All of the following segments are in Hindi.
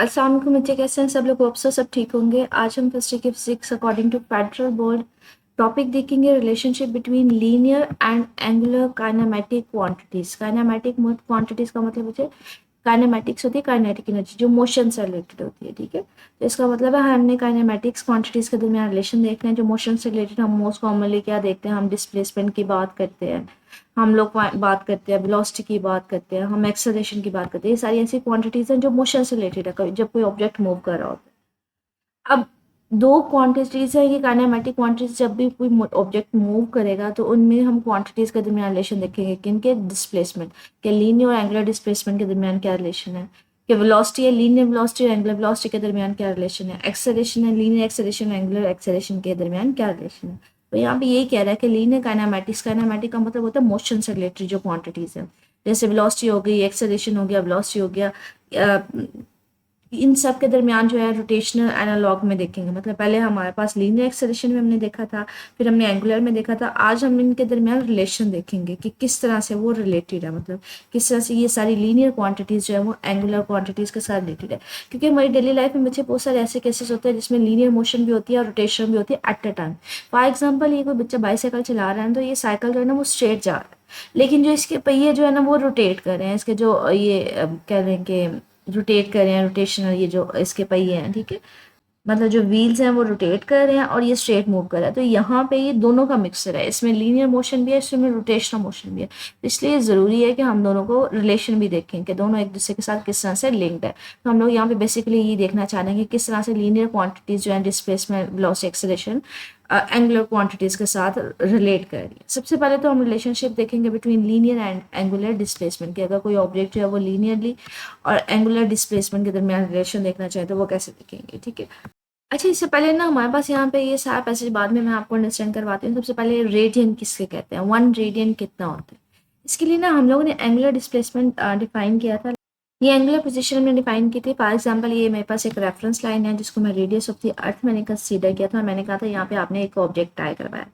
अस्सलाम वालेकुम बच्चे, कैसे हैं सब लोग? होप सो सब ठीक होंगे। आज हम फर्स्ट के physics according to federal board topic देखेंगे, relationship between linear and angular kinematic quantities. Kinematic quantities का मतलब बच्चे काइनेमेटिक्स होती है, काइनेटिक एनर्जी जो मोशन से रिलेटेड होती है, ठीक है। तो इसका मतलब है हमने काइनेमेटिक्स क्वांटिटीज के दरमियान रिलेशन देखना है जो मोशन से रिलेटेड। हम मोस्ट कॉमनली क्या देखते हैं, हम डिस्प्लेसमेंट की बात करते हैं, हम लोग बात करते हैं वेलोसिटी की बात करते हैं, हम एक्सेलरेशन की बात करते हैं। ये सारी ऐसी क्वांटिटीज हैं जो मोशन से रिलेटेड है, जब कोई ऑब्जेक्ट मूव कर रहा होता है। अब दो क्वांटिटीज है ये काइनेमेटिक क्वांटिटीज, जब भी कोई ऑब्जेक्ट मूव करेगा तो उनमें हम क्वांटिटीज के दरमियान रिलेशन देखेंगे। किनके? डिस्प्लेसमेंट के, लीनियर और एंगुलर डिस्प्लेसमेंट के दरमियान क्या रिलेशन है, कि वेलोसिटी है, लीनियर वेलोसिटी और एंगुलर वेलोसिटी के दरमियान क्या रिलेशन है, एक्सेलरेशन है, लीनियर एक्सेलरेशन एंगुलर एक्सेलरेशन के दरमियान क्या रिलेशन है। तो यहाँ पे यही कह रहा है कि लीनियर काइनेमेटिक्स, काइनेमेटिक का मतलब होता है मोशन से रिलेटेड जो क्वांटिटीज है, जैसे वेलोसिटी हो गई, एक्सेलरेशन हो गया, वेलोसिटी हो गया, इन सब के दरमियान जो है रोटेशनल एनालॉग में देखेंगे। मतलब पहले हमारे पास लीनियर एक्सेलरेशन में हमने देखा था, फिर हमने एंगुलर में देखा था। आज हम इनके दरमियान रिलेशन देखेंगे कि किस तरह से वो रिलेटेड है, मतलब किस तरह से ये सारी लीनियर क्वांटिटीज जो है वो एंगुलर क्वांटिटीज के साथ रिलेटेड है। क्योंकि हमारी डेली लाइफ में बच्चे बहुत सारे ऐसे केसेस होते हैं जिसमें लीनियर मोशन भी होती है और रोटेशन भी होती है at a time. For example, ये कोई बच्चा बाईसाइकिल चला रहा है तो ये साइकिल जो है ना वो स्ट्रेट जा रहा है, लेकिन जो इसके पहिए जो है ना वो रोटेट कर रहे हैं, इसके जो ये कह रहे हैं कि रोटेट कर रहे हैं, रोटेशनल ये जो इसके पहिए हैं, ठीक है। मतलब जो व्हील्स हैं वो रोटेट कर रहे हैं और ये स्ट्रेट मूव कर रहा है। तो यहाँ पे ये दोनों का मिक्सचर है, इसमें लीनियर मोशन भी है, इसमें रोटेशनल मोशन भी है। तो इसलिए ज़रूरी है कि हम दोनों को रिलेशन भी देखें कि दोनों एक दूसरे के साथ किस तरह से लिंक्ड है। तो हम लोग यहाँ पे बेसिकली ये देखना चाह रहे हैं कि किस तरह से लीनियर क्वांटिटीज जो है displacement, velocity, acceleration angular quantities के साथ रिलेट कर रही है। सबसे पहले तो हम रिलेशनशिप देखेंगे between linear and angular displacement की। अगर कोई ऑब्जेक्ट जो है वो लीनियरली और एंगुलर डिस्प्लेसमेंट के दरमियान रिलेशन देखना चाहे तो वो कैसे देखेंगे, ठीक है। अच्छा, इससे पहले ना हमारे पास यहाँ पे ये सारा पैसेज बाद में मैं आपको अंडरस्टैंड करवाती हूँ। सबसे पहले रेडियन किसके कहते हैं, 1 रेडियन कितना होता है। इसके लिए ना हम लोगों ने एंगुलर डिस्प्लेसमेंट डिफाइन किया था। ये एंगुलर पोजीशन में डिफाइन की थी। फॉर एग्जांपल, ये मेरे पास एक रेफरेंस लाइन है जिसको मैं रेडियस ऑफ द अर्थ मैंने कंसीडर किया था और मैंने कहा था यहाँ पे आपने एक ऑब्जेक्ट ट्राई करवाया।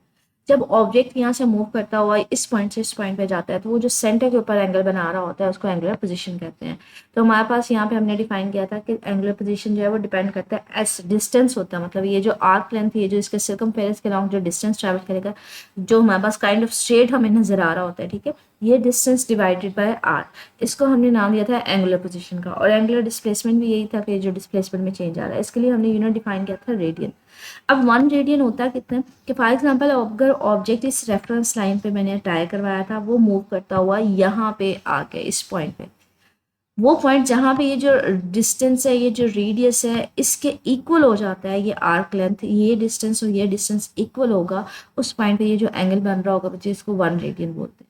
जब ऑब्जेक्ट यहाँ से मूव करता हुआ इस पॉइंट से इस पॉइंट पे जाता है तो वो जो सेंटर के ऊपर एंगल बना रहा होता है उसको एंगुलर पोजीशन कहते हैं। तो हमारे पास यहाँ पे हमने डिफाइन किया था कि एंगुलर पोजीशन जो है वो डिपेंड करता है एस डिस्टेंस होता है, मतलब ये जो आर्क लेंथ, ये जो इसके सर्कमफेरेंस के अलाउंग जो डिस्टेंस ट्रैवल करेगा, जो हमारे पास काइंड ऑफ स्ट्रेट हमें नजर आ रहा होता है, ठीक है, ये डिस्टेंस डिवाइडेड बाय आर, इसको हमने नाम दिया था एंगुलर पोजीशन का। और एंगुलर डिस्प्लेसमेंट भी यही था कि जो डिस्प्लेसमेंट में चेंज आ रहा है, इसके लिए हमने यूनिट डिफाइन किया था रेडियन। अब 1 रेडियन होता है कितना, कि फॉर एग्जांपल अगर ऑब्जेक्ट इस रेफरेंस लाइन पे मैंने ट्राई करवाया था, वो मूव करता हुआ यहाँ पे आके इस पॉइंट पे, वो पॉइंट जहाँ पे ये जो डिस्टेंस है, ये जो रेडियस है, इसके इक्वल हो जाता है ये आर्क लेंथ, ये डिस्टेंस और ये डिस्टेंस इक्वल होगा उस पॉइंट पे, ये जो एंगल बन रहा होगा बच्चे इसको 1 रेडियन बोलते हैं,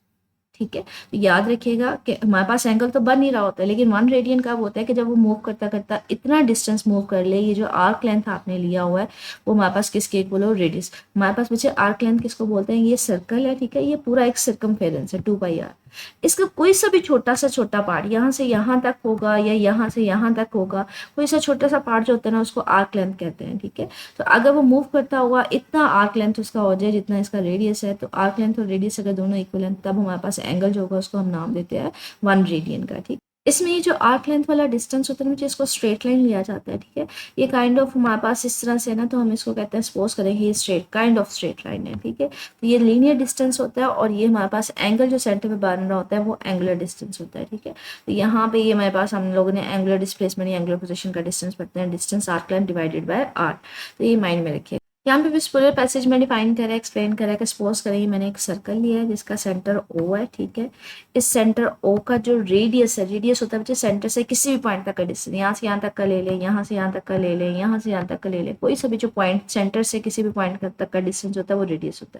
ठीक है। तो याद रखिएगा कि हमारे पास एंगल तो बन ही रहा होता है, लेकिन 1 रेडियन कब होता है कि जब वो मूव करता करता इतना डिस्टेंस मूव कर ले, ये जो आर्क लेंथ आपने लिया हुआ है वो हमारे पास किसके इक्वल हो, रेडियस। हमारे पास बच्चे आर्क लेंथ किसको बोलते हैं, ये सर्कल है, ठीक है, ये पूरा एक सर्कमफेरेंस है 2 पाई आर। इसका कोई सा भी छोटा सा छोटा पार्ट यहाँ से यहाँ तक होगा या यहाँ से यहाँ तक होगा, कोई सा छोटा सा पार्ट जो होता है ना उसको आर्क लेंथ कहते हैं, ठीक है। तो अगर वो मूव करता हुआ इतना आर्क लेंथ उसका हो जाए जितना इसका रेडियस है, तो आर्क लेंथ और रेडियस अगर दोनों इक्वल हैं तब हमारे पास एंगल जो होगा उसको हम नाम देते हैं 1 रेडियन का, ठीक। इसमें ये जो आर्क लेंथ वाला डिस्टेंस होता है ना, इसको स्ट्रेट लाइन लिया जाता है, ठीक है। ये काइंड ऑफ हमारे पास इस तरह से है ना, तो हम इसको कहते हैं, सपोज करेंगे ये straight kind of straight line है, ठीक है। तो ये लीनियर डिस्टेंस होता है और ये हमारे पास एंगल जो सेंटर पे बन रहा होता है वो एंगुलर डिस्टेंस होता है, ठीक है। तो यहाँ पे ये हमारे पास हम लोगों ने एंगुलर डिस्प्लेसमेंट या एंगुलर पोजीशन का डिस्टेंस पढ़ते हैं, distance arc length divided by R. तो ये माइंड में रखिए। यहाँ पे इस पूरे पैसेज में डिफाइन करा है, एक्सप्लेन करा है कि सपोज करें मैंने एक सर्कल लिया है जिसका सेंटर ओ है, ठीक है। इस सेंटर ओ का जो रेडियस है, रेडियस होता है बच्चे सेंटर से किसी भी पॉइंट तक का डिस्टेंस, यहाँ से यहाँ तक का ले लें, यहाँ से यहाँ तक का ले लें, यहाँ से यहाँ तक का ले लें, कोई सा भी जो पॉइंट सेंटर से किसी भी पॉइंट तक का डिस्टेंस होता है वो रेडियस होता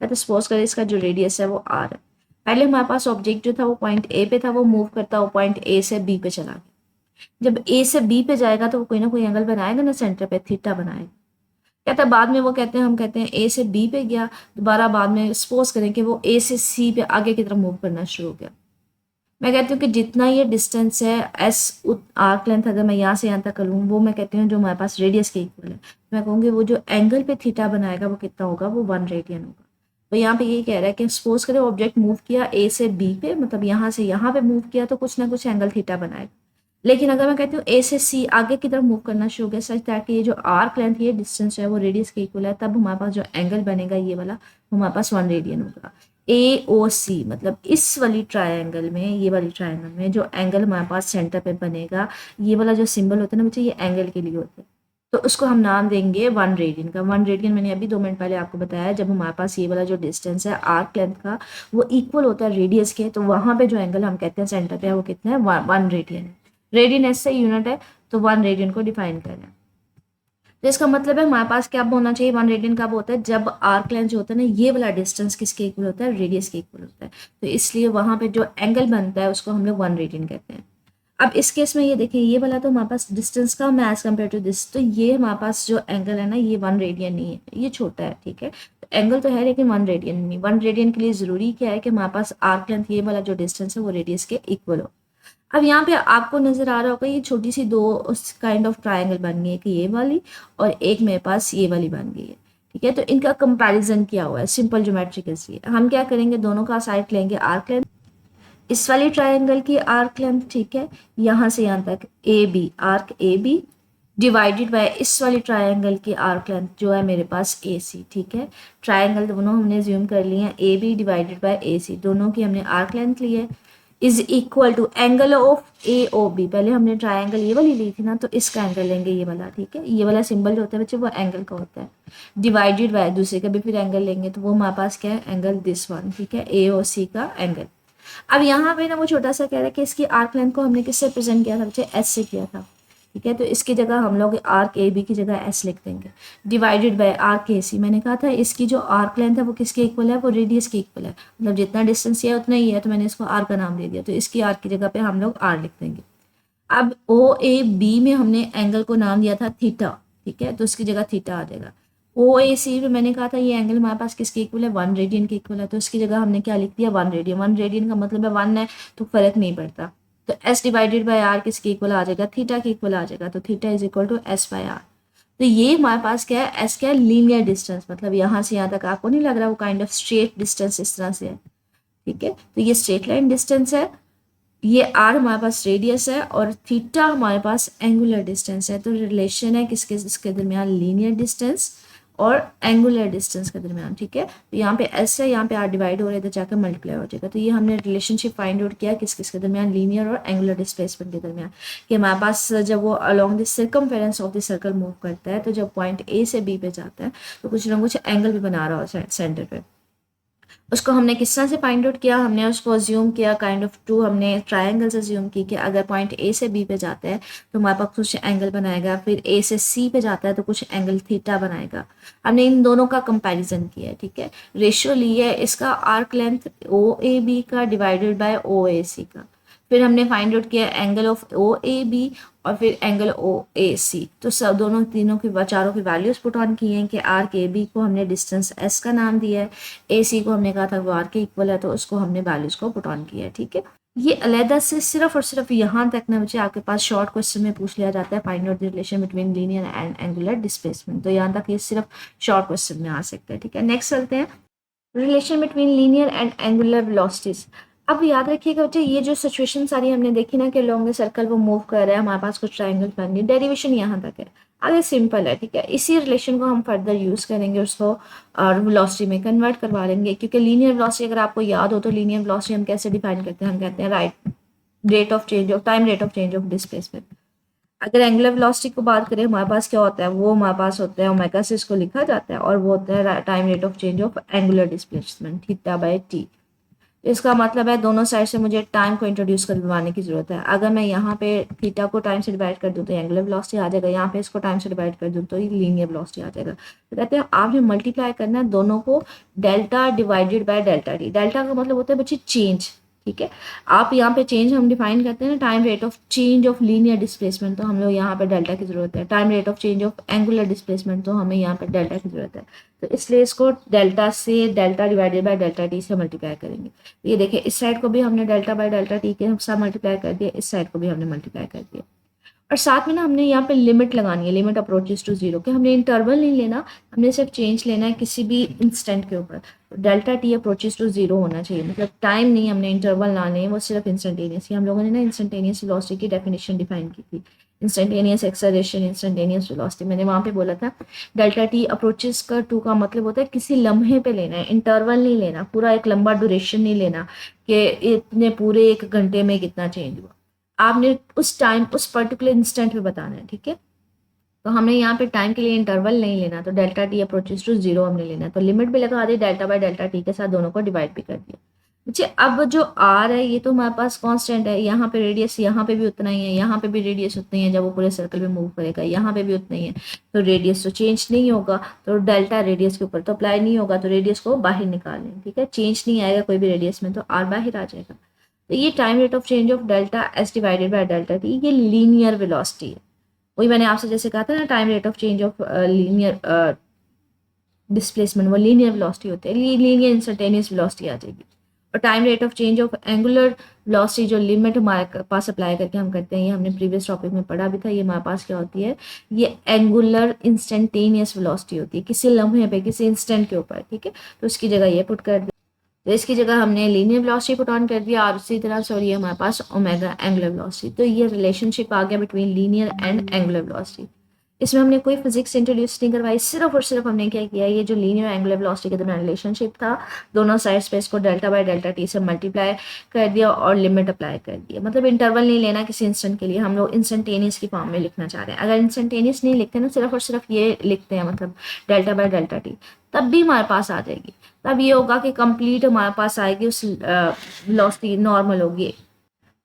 है। तो सपोज करें इसका जो रेडियस है वो आर है। पहले हमारे पास ऑब्जेक्ट जो था वो पॉइंट ए पे था, वो मूव करता वो पॉइंट ए से बी पे चला गया। जब ए से बी पे जाएगा तो वो कोई ना कोई एंगल बनाएगा ना, सेंटर पे थीटा बनाएगा। कहता है बाद में वो कहते हैं, हम कहते हैं ए से बी पे गया, दोबारा बाद में सपोज करें कि वो ए से सी पे आगे की तरफ मूव करना शुरू हो गया। मैं कहती हूँ कि जितना ये डिस्टेंस है एस आर्क लेंथ, अगर मैं यहाँ से यहाँ तक कर लूँ, वो मैं कहती हूँ जो हमारे पास रेडियस के इक्वल है। मैं कहूँगी वो जो एंगल पे थीटा बनाएगा वो कितना होगा, वो 1 रेडियन होगा। तो यहाँ पे यही कह रहा है कि सपोज करें ऑब्जेक्ट मूव किया ए से बी पे, मतलब यहाँ से यहाँ पे मूव किया तो कुछ ना कुछ एंगल थीटा बनाएगा। लेकिन अगर मैं कहती हूँ ए से सी आगे की तरफ मूव करना शुरू हो गया सच दैट कि ये जो आर्क लेंथ ये डिस्टेंस है वो रेडियस के इक्वल है, तब हमारे पास जो एंगल बनेगा ये वाला हमारे पास 1 रेडियन होगा। ए ओ सी मतलब इस वाली ट्रायंगल में, ये वाली ट्रायंगल में जो एंगल हमारे पास सेंटर पे बनेगा, ये वाला जो सिंबल होता है ना बच्चे, ये एंगल के लिए होता है, तो उसको हम नाम देंगे 1 रेडियन का। 1 रेडियन मैंने अभी 2 मिनट पहले आपको बताया, जब हमारे पास ये वाला जो डिस्टेंस है आर्क लेंथ का वो इक्वल होता है रेडियस के, तो वहां पे जो एंगल हम कहते हैं सेंटर पे है वो कितना है, 1 रेडियन है। रेडियन ऐसे यूनिट है, तो 1 रेडियन को डिफाइन करें। तो इसका मतलब है हमारे पास क्या होना चाहिए, 1 रेडियन कब होता है, जब आर्क लेंथ जो होता है ना ये वाला डिस्टेंस किसके इक्वल होता है, रेडियस के इक्वल होता है। तो इसलिए वहां पे जो एंगल बनता है उसको हम लोग 1 रेडियन कहते हैं। अब इस केस में ये देखिए, ये वाला तो हमारे पास डिस्टेंस का है एज कम्पेयर टू दिस, तो ये हमारे पास जो एंगल है ना ये 1 रेडियन नहीं है, ये छोटा है, ठीक है। तो एंगल तो है लेकिन 1 रेडियन नहीं। 1 रेडियन के लिए जरूरी क्या है कि हमारे पास आर्क लेंथ ये वाला जो डिस्टेंस है वो रेडियस के इक्वल हो। अब यहाँ पे आपको नजर आ रहा होगा ये छोटी सी दो काइंड ऑफ ट्राइंगल बन गई है, कि ये वाली और एक मेरे पास ये वाली बन गई है, ठीक है। तो इनका कंपैरिजन किया हुआ है सिंपल ज्योमेट्री के लिए। हम क्या करेंगे, दोनों का साइड लेंगे आर्क लेंथ, इस वाली ट्राइंगल की आर्क लेंथ, ठीक है, यहाँ से यहाँ तक A B, arc A B divided by इस वाली ट्राइंगल की आर्क लेंथ जो है मेरे पास ए सी, ठीक है। ट्राइंगल दोनों हमने ज्यूम कर लिए हैं, A B divided by A C, दोनों की हमने आर्क लेंथ ली है, is equal to angle of A O B. पहले हमने ट्राइंगल ये वाली ली थी ना, तो इसका एंगल लेंगे ये वाला, ठीक है। ये वाला सिंबल जो होता है बच्चे वो एंगल का होता है, डिवाइडेड बाय दूसरे का भी फिर एंगल लेंगे, तो वो हमारे पास क्या है, एंगल दिस वन, ठीक है, ए ओ सी का एंगल। अब यहाँ पे ना वो छोटा सा कह रहा है कि इसकी आर्क लेंथ को हमने किससे प्रेजेंट किया था बच्चे, एस से किया था, ठीक है। तो इसकी जगह हम लोग आर्क ए बी की जगह एस लिख देंगे, डिवाइडेड बाय आर्क ए सी। मैंने कहा था इसकी जो आर्क लेंथ है वो किसके इक्वल है, वो रेडियस के इक्वल है, मतलब जितना डिस्टेंस है उतना ही है, तो मैंने इसको आर का नाम दे दिया, तो इसकी आर्क की जगह पे हम लोग आर लिख देंगे। अब ओ ए बी में हमने एंगल को नाम दिया था थीटा, ठीक है, तो उसकी जगह थीटा आ जाएगा। ओ ए सी में मैंने कहा था ये एंगल हमारे पास किसके इक्वल है, 1 रेडियन के इक्वल है, तो इसकी जगह हमने क्या लिख दिया, 1 रेडियन। 1 रेडियन का मतलब है 1 है, तो फर्क नहीं पड़ता। तो एस डिवाइडेड बाय आर किसके इक्वल आ जाएगा, थीटा के इक्वल आ जाएगा, तो theta is equal to S by R. तो ये हमारे पास क्या है, एस क्या है, लीनियर डिस्टेंस, मतलब यहाँ से यहाँ तक आपको नहीं लग रहा वो काइंड ऑफ स्ट्रेट डिस्टेंस इस तरह से है, ठीक है। तो ये स्ट्रेट लाइन डिस्टेंस है, ये आर हमारे पास रेडियस है और थीटा हमारे पास एंगुलर डिस्टेंस है। तो रिलेशन है किसके इसके दरमियान, लीनियर डिस्टेंस और एंगुलर डिस्टेंस के दरमियान, ठीक है। तो यहाँ पे एस है, यहाँ पे आर डिवाइड हो रहा है, तो जाकर मल्टीप्लाई हो जाएगा। तो ये हमने रिलेशनशिप फाइंड आउट किया किस किसके दरमियान, लीनियर और एंगुलर डिस्प्लेसमेंट के दरमियान, कि हमारे पास जब वो along the circumference of the circle move करता है, तो जब पॉइंट ए से बी पे जाता है तो कुछ ना कुछ एंगल भी बना रहा हो सेंटर पे। उसको हमने किस तरह से फाइंड आउट किया, हमने उसको अज्यूम किया काइंड ऑफ टू, हमने ट्रायंगल्स अज्यूम की कि अगर पॉइंट ए से बी पे जाता है तो हमारे पास कुछ एंगल बनाएगा, फिर ए से सी पे जाता है तो कुछ एंगल थीटा बनाएगा। हमने इन दोनों का कंपैरिजन किया है, ठीक है। रेशियो ली है इसका arc length O A B का divided by O A C का, फिर हमने फाइंड आउट किया angle of O A B और फिर एंगल ओ ए सी। तो सब दोनों तीनों की चारों की वैल्यूज पुट ऑन की हैं कि आर के बी को हमने डिस्टेंस एस का नाम दिया है, ए सी को हमने कहा था वो आर के इक्वल है, तो उसको हमने वैल्यूज को पुट ऑन किया है, ठीक है। ये अलहदा से सिर्फ और सिर्फ यहाँ तक ना बच्चे आपके पास शॉर्ट क्वेश्चन में पूछ लिया जाता है, find out the relation between linear and angular displacement. तो यहाँ तक ये सिर्फ शॉर्ट क्वेश्चन में आ सकता है, ठीक है। नेक्स्ट चलते हैं, relation between linear and angular velocities. अब याद रखिएगा बच्चे ये जो सिचुएशन सारी हमने देखी ना कि लॉन्ग सर्कल वो मूव कर रहा है, हमारे पास कुछ ट्रायंगल बन गए, डेरिवेशन यहाँ तक है, आगे सिंपल है, ठीक है। इसी रिलेशन को हम फर्दर यूज करेंगे, उसको और वेलोसिटी में कन्वर्ट करवा लेंगे, क्योंकि लीनियर वेलोसिटी अगर आपको याद हो तो लीनियर वेलोसिटी हम कैसे डिफाइन करते हैं, हम कहते हैं right rate of change of time, rate of change of displacement. अगर एंगुलर वेलोसिटी को बात करें हमारे पास क्या होता है, वो हमारे पास होता है ओमेगा से इसको लिखा जाता है, और वो होता है time rate of change of angular displacement theta by T. इसका मतलब है दोनों साइड से मुझे टाइम को इंट्रोड्यूस करवाने की जरूरत है। अगर मैं यहाँ पे थीटा को टाइम से डिवाइड कर दूँ तो एंगुलर वेलोसिटी आ जाएगा, यहाँ पे इसको टाइम से डिवाइड कर दूँ तो ये लीनियर वेलोसिटी आ जाएगा। तो कहते हैं आपने मल्टीप्लाई करना है दोनों को delta divided by delta T. Delta का मतलब होता है बच्चे चेंज, ठीक है। आप यहाँ पे चेंज हम डिफाइन करते हैं ना, time rate of change of linear displacement, तो हम लोग यहाँ पे डेल्टा की जरूरत है। Time rate of change of angular displacement, तो हमें यहाँ पे डेल्टा की जरूरत है। तो इसलिए इसको डेल्टा से delta divided by delta T से मल्टीप्लाई करेंगे। ये देखिए इस साइड को भी हमने डेल्टा बाय डेल्टा टी के साथ मल्टीप्लाई कर दिया, इस साइड को भी हमने मल्टीप्लाई कर दिया। और साथ में ना हमने यहाँ पे लिमिट लगानी है, लिमिट अप्रोचेस टू जीरो, कि हमने इंटरवल नहीं लेना, हमने सिर्फ चेंज लेना है किसी भी इंस्टेंट के ऊपर। Delta T approaches to zero होना चाहिए, मतलब टाइम नहीं हमने इंटरवल ना लें, वो सिर्फ इंस्टेंटेनियस ही। हम लोगों ने ना इंस्टेंटेनियस वेलोसिटी की डेफिनेशन डिफाइन की थी, इंस्टेंटेनियस एक्सेलरेशन, इंस्टेंटेनियस वेलोसिटी। मैंने वहाँ पे बोला था डेल्टा टी अप्रोचेस का टू का मतलब होता है किसी लम्हे पे लेना है, इंटरवल नहीं लेना, पूरा एक लंबा ड्यूरेशन नहीं लेना कि इतने पूरे एक घंटे में कितना चेंज हुआ। आपने उस टाइम उस पर्टिकुलर इंस्टेंट पे बताना है, ठीक है। तो हमने यहाँ पे टाइम के लिए इंटरवल नहीं लेना, तो delta T approaches to zero हमने लेना है, तो लिमिट भी लगा दी, डेल्टा बाय डेल्टा टी के साथ दोनों को डिवाइड भी कर दिया। अच्छा, अब जो आर है ये तो हमारे पास कांस्टेंट है, यहाँ पे रेडियस यहाँ पे भी उतना ही है, यहाँ पे भी रेडियस उतना ही है, जब वो पूरे सर्कल में मूव करेगा यहाँ पे भी उतना ही है, तो रेडियस तो चेंज नहीं होगा, तो डेल्टा रेडियस के ऊपर तो अप्लाई नहीं होगा, तो रेडियस को बाहर निकाल लें, ठीक है। चेंज नहीं आएगा कोई भी रेडियस में, तो आर बाहर आ जाएगा। तो ये time rate of change of delta S divided bye delta T, ये लीनियर वेलोसिटी है। वही मैंने आपसे जैसे कहा था ना, time rate of change of linear displacement, वो लीनियर वेलोसिटी होती है, लीनियर इंस्टेंटेनियस वेलोसिटी आ जाएगी। और time rate of change of angular velocity, जो लिमिट हमारे पास अप्लाई करके हम करते हैं, ये हमने प्रीवियस टॉपिक में पढ़ा भी था, ये हमारे पास क्या होती है, ये एंगुलर इंस्टेंटेनियस वेलोसिटी होती है, किसी लम्हे पे किसी इंस्टेंट के ऊपर, ठीक है। तो उसकी जगह ये पुट कर दिया, तो इसकी जगह हमने लीनियर वेलोसिटी पुट ऑन कर दिया, और उसी तरह से, और ये हमारे पास ओमेगा एंगुलर वेलोसिटी। तो ये रिलेशनशिप आ गया between linear and angular velocity. इसमें हमने कोई फिजिक्स इंट्रोड्यूस नहीं करवाई, सिर्फ और सिर्फ हमने क्या किया, ये जो लीनियर एंगुलर वेलोसिटी के दरमियान रिलेशनशिप था, दोनों साइड स्पेस को डेल्टा बाय डेल्टा टी से मल्टीप्लाई कर दिया और लिमिट अप्लाई कर दिया। मतलब इंटरवल नहीं लेना किसी इंस्टेंट के लिए, हम लोग इंस्टेंटेनियस की फॉर्म में लिखना चाह रहे हैं। अगर इंस्टेंटेनियस नहीं लिखते ना, सिर्फ और सिर्फ ये लिखते हैं, मतलब डेल्टा बाय डेल्टा टी, तब भी हमारे पास आ जाएगी। तब ये होगा कि कंप्लीट हमारे पास आएगी, उस वेलोसिटी नॉर्मल होगी,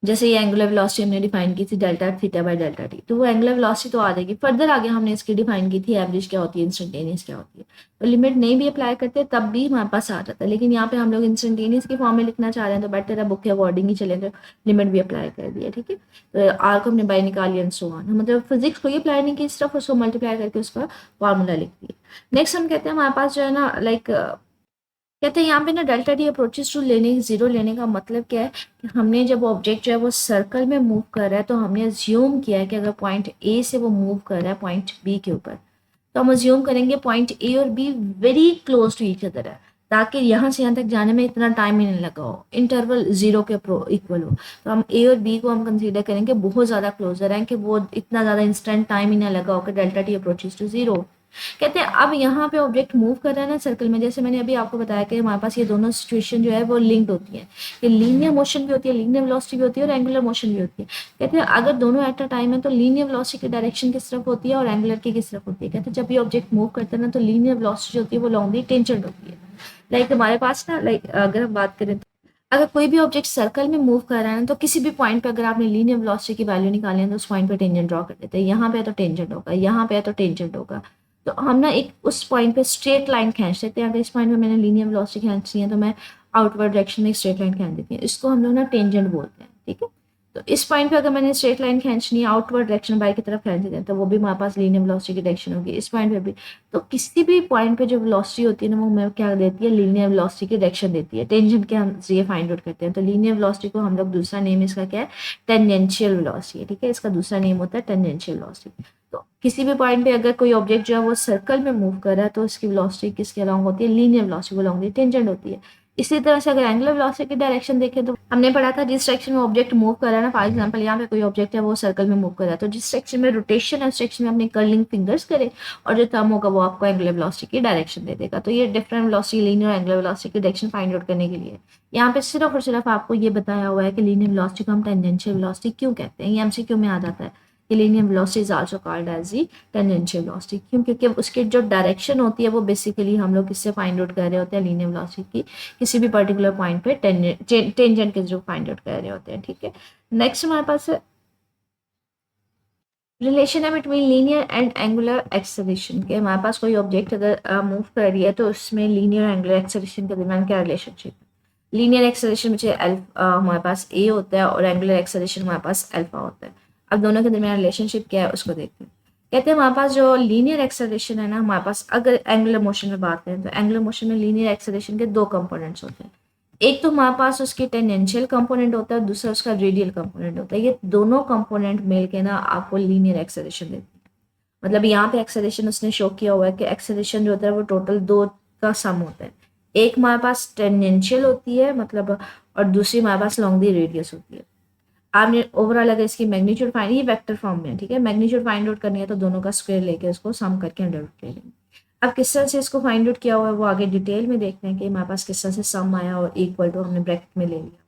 जैसे ये एंगुलर वेलोसिटी हमने डिफाइन की थी delta theta by delta T, तो वो एंगुलर वेलोसिटी तो आ जाएगी। फर्दर आगे हमने इसकी डिफाइन की थी एवरेज क्या होती है, इंस्टेंटेनियस क्या होती है। तो लिमिट नहीं भी अप्लाई करते तब भी हमारे पास आ जाता है, लेकिन यहाँ पे हम लोग इंस्टेंटेनियस की फॉर्म में लिखना चाह रहे हैं, तो बेटर है बुक के अकॉर्डिंग ही चले, तो लिमिट भी अप्लाई कर दिया, ठीक है। तो आर को हमने बाय निकाल लिया, सो ऑन, मतलब फिजिक्स को ही अप्लाई नहीं की, सिर्फ उसको मल्टीप्लाई करके उसका फॉर्मूला लिख दिया। नेक्स्ट हम कहते हैं हमारे पास जो है ना, लाइक कहते हैं यहाँ पे ना डेल्टा टी अप्रोचेस टू लेने, जीरो लेने का मतलब क्या है कि हमने जब ऑब्जेक्ट जो है वो सर्कल में मूव कर रहा है, तो हमने अज्यूम किया है कि अगर पॉइंट ए से वो मूव कर रहा है पॉइंट बी के ऊपर, तो हम अज्यूम करेंगे पॉइंट ए और B very close to each other है, ताकि यहाँ से यहाँ तक जाने में इतना टाइम ही नहीं लगा हो, इंटरवल जीरो के इक्वल हो। तो हम ए और बी को हम कंसीडर करेंगे बहुत ज़्यादा क्लोजर हैं, कि वो इतना ज़्यादा इंस्टेंट टाइम ही ना लगा हो कि delta T approaches to zero. कहते हैं अब यहाँ पे ऑब्जेक्ट मूव कर रहा है ना सर्कल में, जैसे मैंने अभी आपको बताया कि हमारे पास ये दोनों सिचुएशन जो है वो लिंक्ड होती है, कि लीनियर मोशन भी होती है, लीनियर वेलोसिटी भी होती है, और एंगुलर मोशन भी होती है। कहते हैं अगर दोनों एट अ टाइम है तो लीनियर वेलोसिटी की डायरेक्शन किस तरफ होती है और एंगुलर की किस तरफ होती है। कहते हैं जब ये ऑब्जेक्ट मूव करता है ना, तो लीनियर वेलोसिटी होती है वो लॉन्ग दी टेंजेंट होती है। लाइक हमारे पास ना, लाइक अगर हम बात करें, अगर कोई भी ऑब्जेक्ट सर्कल में मूव कर रहा है ना, तो किसी भी पॉइंट पे अगर आपने लीनियर वेलोसिटी की वैल्यू निकाली है, तो उस पॉइंट पे टेंजेंट ड्रॉ कर देते हैं, यहाँ पे है तो टेंजेंट होगा, यहाँ पे है तो टेंजेंट होगा। तो हम ना एक उस पॉइंट पे स्ट्रेट लाइन खींच देते हैं। अगर इस पॉइंट पे मैंने लीनियर वेलोसिटी खींचनी है, तो मैं आउटवर्ड डायरेक्शन में एक स्ट्रेट लाइन खींच देती हूँ, इसको हम लोग ना टेंजेंट बोलते हैं, ठीक है। तो इस पॉइंट पे अगर मैंने स्ट्रेट लाइन खींचनी है आउटवर्ड डायरेक्शन बाई की तरफ खींच देते हैं, तो वो भी हमारे पास लीनियर वेलोसिटी की डायरेक्शन होगी। इस पॉइंट पे भी, तो किसी भी पॉइंट पे जो वेलोसिटी होती है ना, वो हमें क्या देती है, लीनियर वेलोसिटी की डायरेक्शन देती है। टेंजेंट के हम ये फाइंड आउट करते हैं, तो लीनियर वेलोसिटी को हम लोग दूसरा नेम इसका क्या है, टेंजेंशियल वेलोसिटी, ठीक है। इसका दूसरा नेम होता है टेंजेंशियल वेलोसिटी। तो किसी भी पॉइंट पे अगर कोई ऑब्जेक्ट जो है वो सर्कल में मूव कर रहा है, तो उसकी वेलोसिटी किसके अलोंग होती है, linear velocity along the tangent होती है। इसी तरह से अगर एंगुलर वेलोसिटी की डायरेक्शन देखें, तो हमने पढ़ा था जिस डायरेक्शन में ऑब्जेक्ट मूव कर रहा है ना, फॉर एग्जांपल यहाँ पे कोई ऑब्जेक्ट है वो सर्कल में मूव कर रहा है, तो जिस डायरेक्शन में रोटेशन है उस डायरेक्शन में अपने कर्लिंग फिंगर्स करे, और जो थंब होगा वो आपको एंगुलर वेलोसिटी की डायरेक्शन दे देगा। तो ये डिफरेंट वेलोसिटी, लीनियर और एंगुलर वेलोसिटी की डायरेक्शन फाइंड आउट करने के लिए यहाँ पे सिर्फ और सिर्फ आपको ये बताया हुआ है कि लीनियर वेलोसिटी को हम टेंजेंशियल वेलोसिटी क्यों कहते हैं। ये एमसीक्यू में आ जाता है कि linear velocity is also called as the tangential velocity, क्यों, क्योंकि उसकी जो डायरेक्शन होती है वो बेसिकली हम लोग किससे फाइंड आउट कर रहे होते हैं, लीनियर वेलोसिटी की किसी भी पर्टिकुलर पॉइंट पे टेंजेंट के जो फाइंड आउट कर रहे होते हैं, ठीक है। नेक्स्ट हमारे पास रिलेशन है between linear and angular acceleration के। हमारे पास कोई ऑब्जेक्ट अगर मूव कर रही है, तो उसमें लीनियर एंगुलर एक्सेलरेशन के दरमियान क्या रिलेशनशिप है। लीनियर एक्सेलरेशन में हमारे पास ए होता है, और एंगुलर एक्सेलरेशन हमारे पास अल्फा होता है। अब दोनों के दरमियान रिलेशनशिप क्या है उसको देखते हैं। कहते हैं हमारे पास जो लीनियर एक्सेलरेशन है ना, हमारे पास अगर एंगुलर मोशन में बात करें, तो एंगुलर मोशन में लीनियर एक्सेलरेशन के दो कंपोनेंट्स होते हैं। एक तो हमारे पास उसकी टेंजेंशियल कंपोनेंट होता है, दूसरा उसका रेडियल कंपोनेंट होता है। ये दोनों कंपोनेंट मिल के ना आपको लीनियर एक्सेलरेशन देती है। मतलब यहाँ पे एक्सेलरेशन उसने शो किया हुआ है कि एक्सेलरेशन जो होता है वो टोटल दो का सम होता है। एक हमारे पास टेंजेंशियल होती है मतलब, और दूसरी हमारे पास लॉन्ग दी रेडियस होती है। आपने ओवरऑल अगर इसकी मैग्नीट्यूड फाइंड, ये वेक्टर फॉर्म में है, ठीक है, मैग्नीट्यूड फाइंड आउट करनी है तो दोनों का स्क्वायर लेके उसको सम करके अंडर रूट ले लेंगे। अब किस तरह से इसको फाइंड आउट किया हुआ है वो आगे डिटेल में देखते हैं कि हमारे पास किस तरह से सम आया और इक्वल टू हमने ब्रैकेट में ले लिया।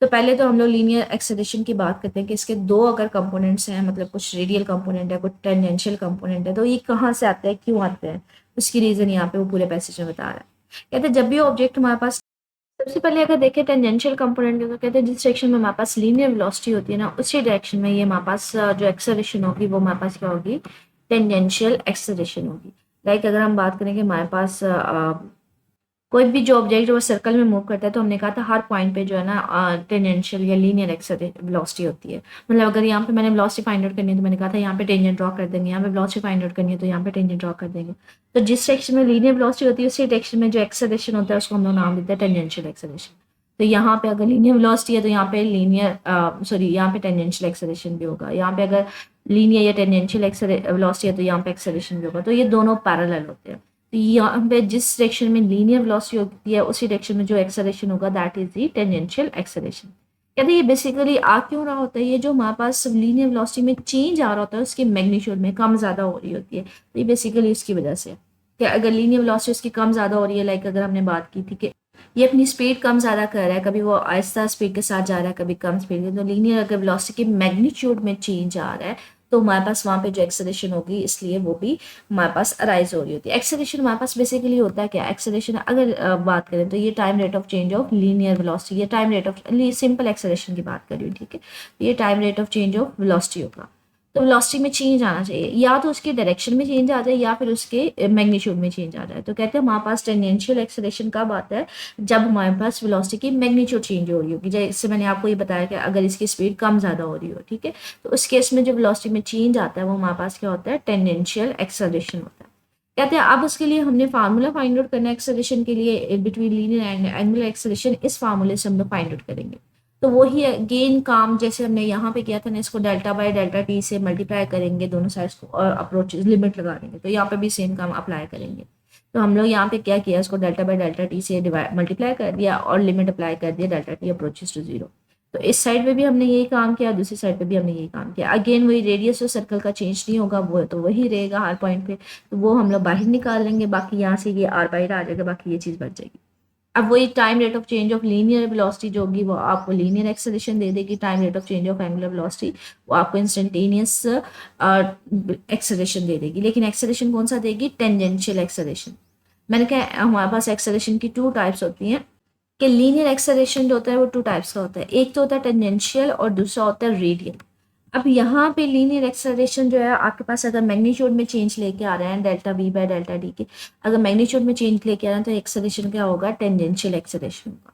तो पहले तो हम लोग लीनियर एक्सेलरेशन की बात करते हैं कि इसके दो अगर कंपोनेंट्स हैं, मतलब कुछ रेडियल कंपोनेंट है कुछ टेंजेंशियल कंपोनेंट है, तो ये कहाँ से आते हैं, क्यों आते हैं, उसकी रीजन यहाँ पे वो पूरे पैसेज में बता रहा है। कहते हैं जब भी ऑब्जेक्ट हमारे पास, सबसे पहले अगर देखें टेंजेंशियल कंपोनेंट के, तो कहते हैं जिस डायरेक्शन में हमारे पास लीनियर वेलोसिटी होती है ना, उसी डायरेक्शन में ये हमारे पास जो एक्सेलरेशन होगी वो हमारे पास क्या होगी, टेंजेंशियल एक्सेलरेशन होगी। लाइक अगर हम बात करें कि हमारे पास कोई भी जो ऑब्जेक्ट जो सर्कल में मूव करता है, तो हमने कहा था हर पॉइंट पे जो है ना टेंजेंशियल या लीनियर वेलोसिटी होती है। मतलब अगर यहाँ पे मैंने वेलोसिटी फाइंड आउट करनी है तो मैंने कहा था यहाँ पे टेंजेंट ड्रॉ कर देंगे, यहाँ पे वेलोसिटी फाइंड आउट करनी है तो यहाँ पे टेंजेंट ड्रॉ कर देंगे। तो जिस डायरेक्शन में लीनियर वेलोसिटी होती है उसी डायरेक्शन में जो एक्सेलरेशन होता है उसको हम लोग नाम देते हैं टेंजेंशियल एक्सेलरेशन। तो यहाँ पे अगर लीनियर वेलोसिटी है तो यहाँ पे यहाँ पे टेंजेंशियल एक्सेलरेशन भी होगा। यहाँ पे अगर लीनियर या टेंजेंशियल वेलोसिटी है तो यहाँ पे एक्सेलरेशन भी होगा। तो ये दोनों पैरेलल होते हैं। तो यहाँ पे जिस डायरेक्शन में लीनियर वेलोसिटी होती है उसी डायरेक्शन में जो एक्सेलरेशन होगा that is the tangential acceleration. कहते हैं ये बेसिकली आ क्यों रहा होता है, ये जो हमारे पास लीनियर वेलोसिटी में चेंज आ रहा होता है उसकी मैग्नीट्यूड में कम ज़्यादा हो रही होती है, तो ये बेसिकली उसकी वजह से है कि अगर लीनियर वेलोसिटी उसकी कम ज़्यादा हो रही है, लाइक अगर हमने बात की थी कि ये अपनी स्पीड कम ज़्यादा कर रहा है, कभी वो आहिस्ता स्पीड के साथ जा रहा है कभी कम स्पीड के, तो लीनियर अगर वेलोसिटी की मैग्नीट्यूड में चेंज आ रहा है तो हमारे पास वहाँ पे जो एक्सेलरेशन होगी इसलिए वो भी हमारे पास अराइज हो रही होती है। एक्सेलरेशन हमारे पास बेसिकली होता है क्या, एक्सेलरेशन अगर बात करें तो ये time rate of change of linear velocity, ये time rate of simple acceleration की बात कर रही हूँ, ठीक है, ये time rate of change of velocity होगा। तो वेलोसिटी में चेंज आना चाहिए, या तो उसके डायरेक्शन में चेंज आ जाए या फिर उसके मैग्नीट्यूड में चेंज आ जाए। तो कहते हैं हमारे पास टेंजेंशियल एक्सेलरेशन कब आता है, जब हमारे पास वेलोसिटी की मैग्नीट्यूड चेंज हो रही होगी। जैसे मैंने आपको ये बताया कि अगर इसकी स्पीड कम ज़्यादा हो रही हो, ठीक है, तो उस केस में जो वेलोसिटी में चेंज आता है वो हमारे पास क्या होता है, टेंजेंशियल एक्सेलरेशन होता है। कहते हैं अब उसके लिए हमने फार्मूला फाइंड आउट करना है एक्सेलरेशन के लिए between linear and angular acceleration, इस फार्मूले से हम लोग फाइंड आउट करेंगे। तो वही अगेन काम जैसे हमने यहाँ पे किया था ना, इसको डेल्टा बाय डेल्टा टी से मल्टीप्लाई करेंगे दोनों साइड्स को और अप्रोच लिमिट लगा देंगे, तो यहाँ पे भी सेम काम अप्लाई करेंगे। तो हम लोग यहाँ पे क्या किया, इसको डेल्टा बाय डेल्टा टी से डिवाइड मल्टीप्लाई कर दिया और लिमिट अप्लाई कर दिया delta T approaches to zero. तो इस साइड पे भी हमने यही काम किया, दूसरी साइड पे भी हमने यही काम किया। अगेन वही रेडियस जो सर्कल का चेंज नहीं होगा वो तो वही रहेगा हर पॉइंट पे, तो वो हम लोग बाहर निकाल लेंगे, बाकी यहाँ से ये आर बाहर आ जाएगा, बाकी ये चीज़ बच जाएगी। अब वही time rate of change of linear velocity जो होगी वो आपको लीनियर एक्सेलरेशन दे देगी, time rate of change of angular velocity वो आपको इंस्टेंटेनियस एक्सेलरेशन दे देगी। लेकिन एक्सेलरेशन कौन सा देगी, टेंजेंशियल एक्सेलरेशन। मैंने कहा हमारे पास एक्सेलरेशन की टू टाइप्स होती हैं कि लीनियर एक्सेलरेशन जो होता है वो टू टाइप्स का होता है, एक तो होता है टेंजेंशियल और दूसरा होता है रेडियल। अब यहाँ पे लीनियर एक्सेलरेशन जो है आपके पास अगर मैग्नीट्यूड में चेंज लेके आ रहे हैं delta we by delta D के, अगर मैग्नीट्यूड में चेंज लेके आ रहे हैं तो एक्सेलरेशन क्या होगा, टेंजेंशियल एक्सेलरेशन होगा।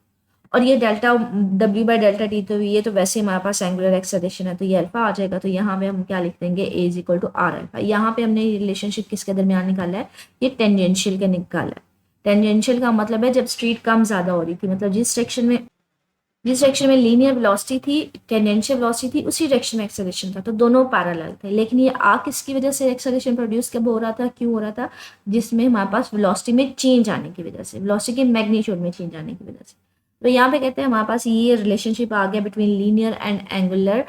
और ये delta W bye delta T, तो ये तो वैसे हमारे पास एंगुलर एक्सेलरेशन है तो ये अल्फा आ जाएगा, तो यहाँ पे हम क्या लिख देंगे, A is equal to R alpha. यहाँ पे हमने रिलेशनशिप किसके दरमियान निकाला है, ये टेंजेंशियल का निकाला है। टेंजेंशियल का मतलब है जब स्पीड कम ज़्यादा हो रही थी, मतलब जिस डायरेक्शन में लीनियर वेलोसिटी थी, टेंजेंशियल वेलोसिटी थी, उसी डायरेक्शन में एक्सेलरेशन था, तो दोनों पैरेलल थे। लेकिन ये आ किसकी वजह से एक्सेलरेशन प्रोड्यूस कब हो रहा था, क्यों हो रहा था, जिसमें हमारे पास वेलोसिटी में चेंज आने की वजह से, वेलोसिटी के मैग्नीट्यूड में चेंज आने की वजह से। तो यहाँ पे कहते हैं हमारे पास ये रिलेशनशिप आ गया between linear and angular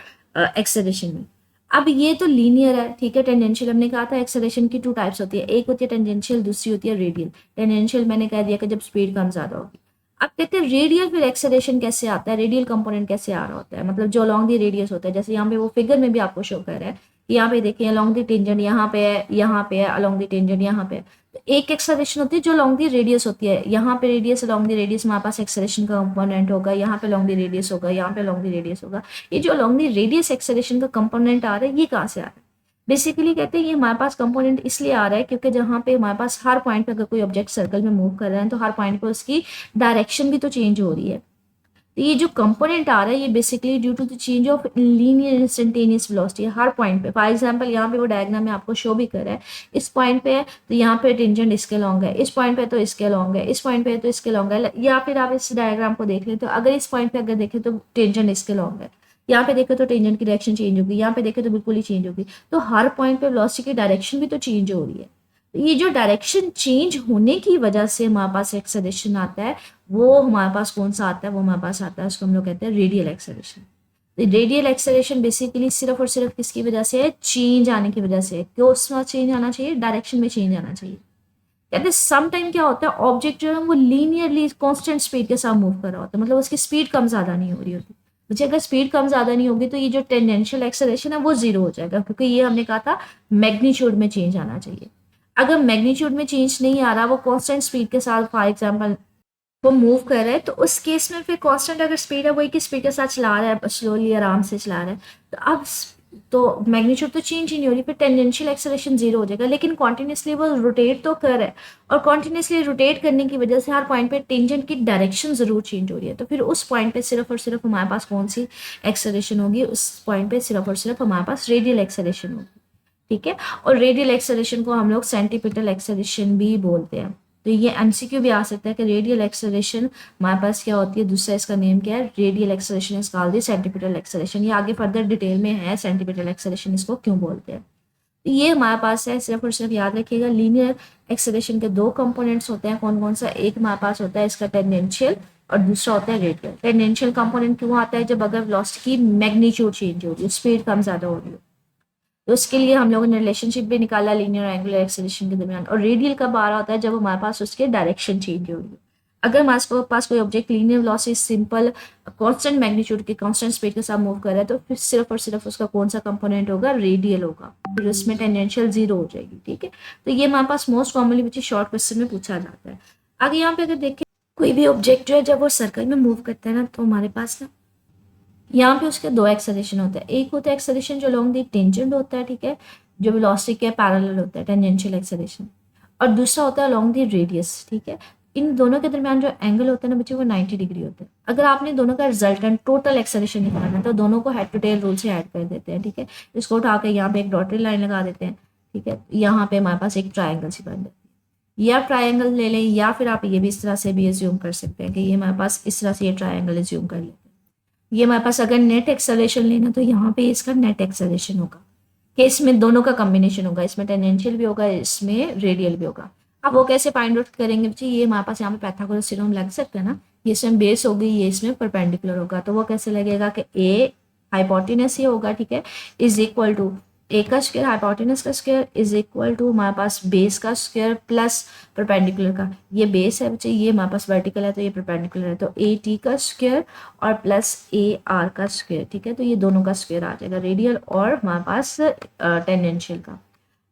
acceleration में। अब ये तो लीनियर है, ठीक है, टेंजेंशियल हमने कहा था एक्सेलरेशन की टू टाइप्स होती है, एक होती है टेंजेंशियल, दूसरी होती है रेडियल। टेंजेंशियल मैंने कह दिया कि जब स्पीड कम ज़्यादा होगी। अब कहते हैं रेडियल फिर एक्सेलरेशन कैसे आता है, रेडियल कंपोनेंट कैसे आ रहा होता है, मतलब जो अलॉन्ग दी रेडियस होता है, जैसे यहाँ पे वो फिगर में भी आपको शो कर रहा है, यहाँ पे देखिए अलॉन्ग दी टेंजेंट यहाँ पे है, यहाँ पे है अलॉन्ग दी टेंजेंट यहाँ पे है। तो एक एक्सेलरेशन होती है जो अलॉन्ग दी रेडियस होती है, यहाँ पे रेडियस अलॉन्ग दी रेडियस हमारे पास एक्सेलरेशन का कंपोनेंट होगा, यहाँ पे अलॉन्ग दी रेडियस होगा, यहाँ पे अलॉन्ग दी रेडियस होगा। ये जो अलॉन्ग दी रेडियस एक्सेलरेशन का कंपोनेंट आ रहा है ये कहाँ से आ रहा है, बेसिकली कहते हैं ये हमारे पास कंपोनेंट इसलिए आ रहा है क्योंकि जहाँ पे हमारे पास हर पॉइंट पे अगर कोई ऑब्जेक्ट सर्कल में मूव कर रहा है तो हर पॉइंट पे उसकी डायरेक्शन भी तो चेंज हो रही है। तो ये जो कंपोनेंट आ रहा है ये basically due to the change of linear instantaneous velocity हर पॉइंट पे। फॉर एग्जांपल यहाँ पे वो डायग्राम में आपको शो भी कर रहा है, इस पॉइंट पे है तो यहाँ पे टेंजेंट इसके लॉन्ग है, इस पॉइंट पे तो इसके लॉन्ग है, इस पॉइंट पे तो इसके लॉन्ग है, या फिर आप इस डायग्राम को देख लें तो अगर इस पॉइंट पे अगर देखें तो टेंजेंट इसके लॉन्ग है, यहाँ पे देखें तो टेंजेंट की डायरेक्शन चेंज होगी, यहाँ पे देखें तो बिल्कुल ही चेंज होगी। तो हर पॉइंट पे वेलोसिटी की डायरेक्शन भी तो चेंज हो रही है। ये जो डायरेक्शन चेंज होने की वजह से हमारे पास एक्सेलरेशन आता है, वो हमारे पास कौन सा आता है, वो हमारे पास आता है उसको हम लोग कहते हैं radial acceleration. Radial acceleration basically सिर्फ और सिर्फ किसकी वजह से है, चेंज आने की वजह से है। क्यों उसमें चेंज आना चाहिए, डायरेक्शन में चेंज आना चाहिए। कहते हैं सम टाइम क्या होता है, ऑब्जेक्ट जो है वो लीनियरली कांस्टेंट स्पीड के साथ मूव कर रहा होता है, मतलब उसकी स्पीड कम ज्यादा नहीं हो रही होती। मुझे अगर स्पीड कम ज्यादा नहीं होगी तो ये जो टेंजेंशियल एक्सेलरेशन है वो जीरो हो जाएगा, क्योंकि ये हमने कहा था मैग्नीट्यूड में चेंज आना चाहिए। अगर मैग्नीट्यूड में चेंज नहीं आ रहा, वो कांस्टेंट स्पीड के साथ फॉर एग्जांपल वो मूव कर रहा है, तो उस केस में फिर कांस्टेंट अगर स्पीड है वही की स्पीड के साथ चला रहा है, स्लोली आराम से चला रहा है, तो अब तो मैग्नीट्यूड तो चेंज ही नहीं हो रही, फिर टेंजेंशियल एक्सेलरेशन जीरो हो जाएगा। लेकिन कॉन्टिन्यूसली वो रोटेट तो कर रहा है, और कॉन्टिन्यूसली रोटेट करने की वजह से हर पॉइंट पे टेंजेंट की डायरेक्शन जरूर चेंज हो रही है। तो फिर उस पॉइंट पे सिर्फ और सिर्फ हमारे पास कौन सी एक्सेलरेशन होगी, उस पॉइंट पे सिर्फ और सिर्फ हमारे पास रेडियल एक्सेलरेशन होगी। ठीक है, और रेडियल एक्सेलरेशन को हम लोग सेंटीपिटल एक्सेलरेशन भी बोलते हैं। तो ये एमसीक्यू भी आ सकता है कि रेडियल एक्सेलरेशन हमारे पास क्या होती है, दूसरा इसका नेम क्या है, radial acceleration is called the centripetal acceleration. ये आगे फर्दर डिटेल में है सेंटीपिटल एक्सेलरेशन इसको क्यों बोलते हैं। तो ये हमारे पास है, सिर्फ और सिर्फ याद रखिएगा लीनियर एक्सेलरेशन के दो कंपोनेंट्स होते हैं। कौन कौन सा, एक हमारे पास होता है इसका टेंजेंशियल और दूसरा होता है रेडियल। टेंजेंशियल कंपोनेंट क्यों आता है, जब अगर वेलोसिटी की मैग्नीट्यूड चेंज हो रही है, स्पीड कम ज्यादा हो रही हो, तो उसके लिए हम लोगों ने रिलेशनशिप भी निकाला लीनियर और एंगुलर एक्सेलरेशन के दरमियान। और रेडियल कब आ रहा होता है, जब हमारे पास उसके डायरेक्शन चेंज हो रही है। अगर हमारे पास कोई object linear velocity simple constant magnitude के कांस्टेंट स्पीड के साथ मूव कर रहा है, तो फिर सिर्फ और सिर्फ उसका कौन सा कंपोनेंट होगा, रेडियल होगा, फिर उसमें टेंजेंशियल जीरो हो जाएगी। ठीक है, तो ये हमारे पास मोस्ट कॉमनली बच्चे शॉर्ट क्वेश्चन में पूछा जाता है। आगे यहाँ पे अगर देखें, कोई भी ऑब्जेक्ट जो है जब वो सर्कल में मूव करता है ना, तो हमारे पास ना यहाँ पे उसके दो एक्सेलरेशन होता है। एक होता है एक्सेलरेशन जो लॉन्ग दी टेंजेंट होता है, ठीक है, जो वेलोसिटी के पैरेलल होता है, टेंजेंशियल एक्सेलरेशन। और दूसरा होता है लॉन्ग दी रेडियस। ठीक है, इन दोनों के दरमियान जो एंगल होता है ना बच्चे, वो 90 डिग्री होता है। अगर आपने दोनों का रिजल्टेंट टोटल एक्सेलरेशन निकालना है तो दोनों को हेड टू टेल रूल से ऐड कर देते हैं। ठीक है, इसको उठा के यहाँ पे एक डॉटेड लाइन लगा देते हैं। ठीक है, यहाँ पे हमारे पास एक ट्राइंगल सी बन जाती है, या ट्राइंगल ले लें, या फिर आप ये भी इस तरह से भी एज्यूम कर सकते हैं कि ये हमारे पास इस तरह से ये ट्राइंगल एज्यूम कर लेते हैं। ये हमारे पास अगर नेट एक्सेलरेशन लेना तो यहाँ पे इसका नेट एक्सेलरेशन होगा, कि इसमें दोनों का कॉम्बिनेशन होगा, इसमें टेंजेंशियल भी होगा, इसमें रेडियल भी होगा। अब वो कैसे फाइंड आउट करेंगे बच्चे, ये हमारे पास यहाँ पे पाइथागोरस थ्योरम लग सकता है ना, ये इसमें बेस होगी, ये इसमें परपेंडिकुलर होगा। तो वो कैसे लगेगा कि ए हाइपोटेनस ये होगा, ठीक है, इज इक्वल टू ए का स्क्वायर, हाइपोटेनस का स्क्वायर इज इक्वल टू हमारे पास बेस का स्क्वायर प्लस परपेंडिकुलर का, ये बेस है बच्चे, ये हमारे पास वर्टिकल है तो ये परपेंडिकुलर है, तो ए टी का स्क्वायर और प्लस ए आर का स्क्वायर। ठीक है, तो ये दोनों का स्क्वायर आ जाएगा, रेडियल और हमारे पास टेंजेंशियल का।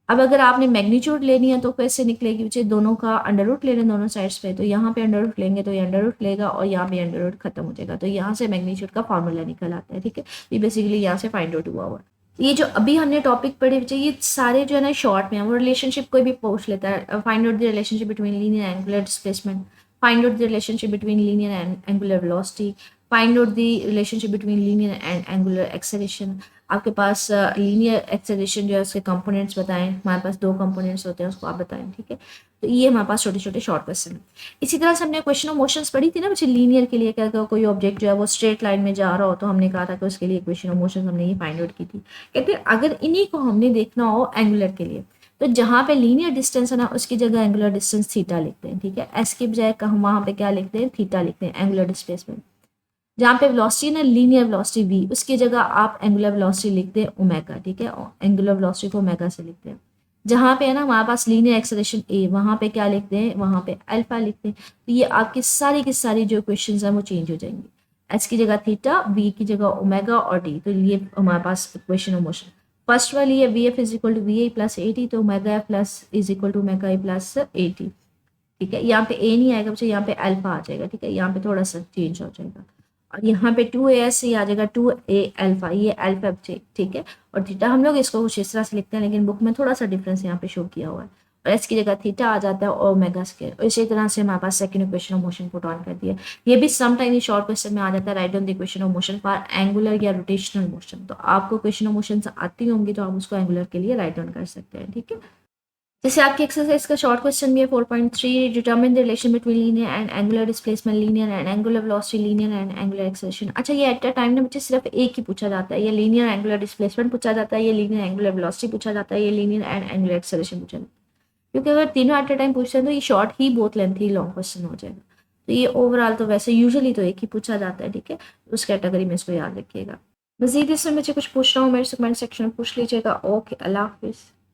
अब अगर आपने मैग्नीट्यूड लेनी है तो कैसे निकलेगी बच्चे, दोनों का अंडर रूट लेना दोनों साइड्स पे, तो यहाँ पे अंडर रूट लेंगे तो ये अंडर रूट लेगा और यहाँ पे अंडर रूट खत्म हो जाएगा, तो यहाँ से मैग्नीट्यूड का फॉर्मूला निकल आता है। ठीक है, ये बेसिकली यहाँ से फाइंड आउट हुआ हुआ। ये जो अभी हमने टॉपिक पढ़े बच्चे, ये सारे जो है ना शॉर्ट में है। वो रिलेशनशिप कोई भी पूछ लेता है, find out the relationship between linear angular displacement, find out the relationship between linear and angular velocity, find out the relationship between linear and angular acceleration. आपके पास लीनियर एक्सेलरेशन जो है उसके कंपोनेंट्स बताएं, हमारे पास दो कंपोनेंट्स होते हैं उसको आप बताएं। ठीक है, तो ये हमारे पास छोटे छोटे शॉर्ट क्वेश्चन है। इसी तरह से हमने क्वेश्चन ऑफ मोशंस पढ़ी थी ना बच्चे, लीनियर के लिए क्या कोई ऑब्जेक्ट जो है वो स्ट्रेट लाइन में जा रहा हो तो हमने कहा था कि उसके लिए क्वेश्चन ऑफ मोशंस हमने ये फाइंड आउट की थी। कहते हैं अगर इन्हीं को हमने देखना हो एंगुलर के लिए, तो जहाँ पे लीनियर डिस्टेंस है ना उसकी जगह एंगुलर डिस्टेंस थीटा लिखते हैं। ठीक है, एस की बजाय हम वहाँ पे क्या लिखते हैं, थीटा लिखते हैं एंगुलर डिस्प्लेसमेंट। जहाँ पे वेलोसिटी ना लीनियर वेलोसिटी वी, उसकी जगह आप एंगुलर वेलोसिटी लिखते हैं ओमेगा। ठीक है, एंगुलर वेलोसिटी को ओमेगा से लिखते हैं। जहाँ पे है ना हमारे पास लीनियर एक्सेलरेशन ए, वहाँ पे क्या लिखते हैं, वहाँ पे अल्फा लिखते हैं। तो ये आपकी सारी की सारी जो क्वेश्चंस हैं वो चेंज हो जाएंगे, एच की जगह थीटा, वी की जगह ओमेगा और डी। तो ये हमारे पास क्वेश्चन ऑफ मोशन फर्स्ट वाली है, V F is equal to V A plus A T, तो omega F plus is equal to omega A plus A T. ठीक है, यहाँ पे ए नहीं आएगा बच्चे, यहाँ पे अल्फा आ जाएगा। ठीक है, यहाँ पे थोड़ा सा चेंज हो जाएगा और यहाँ पे 2as ये आ जाएगा 2a अल्फा, ये अल्फा। ठीक है, और थीटा हम लोग इसको कुछ इस तरह से लिखते हैं, लेकिन बुक में थोड़ा सा डिफरेंस यहाँ पे शो किया हुआ है। एस की जगह थीटा आ जाता है और ओमेगा स्क्वायर। इसी तरह से हमारे पास second equation of motion put on कर दिया। ये भी सम टाइम शॉर्ट क्वेश्चन में आ जाता है, right on the equation of motion for angular या रोटेशनल मोशन। तो आपको इक्वेशन ऑफ मोशन आती होंगी तो आप उसको एंगुलर के लिए राइट ऑन कर सकते हैं, ठीक है। जैसे आपकी एक्सरसाइज का शॉर्ट क्वेश्चन भी है 4.3, determine the relation between linear and angular displacement, linear and angular velocity, linear and angular acceleration. अच्छा, ये एट अ टाइम ना बच्चे सिर्फ एक ही पूछा जाता है, ये लीनियर एंगुलर डिस्प्लेसमेंट पूछा जाता है, ये लीनियर एंगुलर वेलोसिटी पूछा जाता है, ये लीनियर एंड एंगुलर एक्सेलरेशन पूछा जाता है। क्योंकि अगर तीनों एट अ टाइम पूछते हैं तो ये शॉर्ट ही बहुत लेंथी लॉन्ग क्वेश्चन हो जाएगा। तो ये ओवरऑल तो वैसे यूजुअली तो एक ही पूछा जाता है, ठीक है। उस कैटेगरी में इसको याद रखिएगा। मजीद इसमें मुझे कुछ पूछना हो मेरे से कमेंट सेक्शन में पूछ लीजिएगा। ओके, अल्लाह हाफिज़।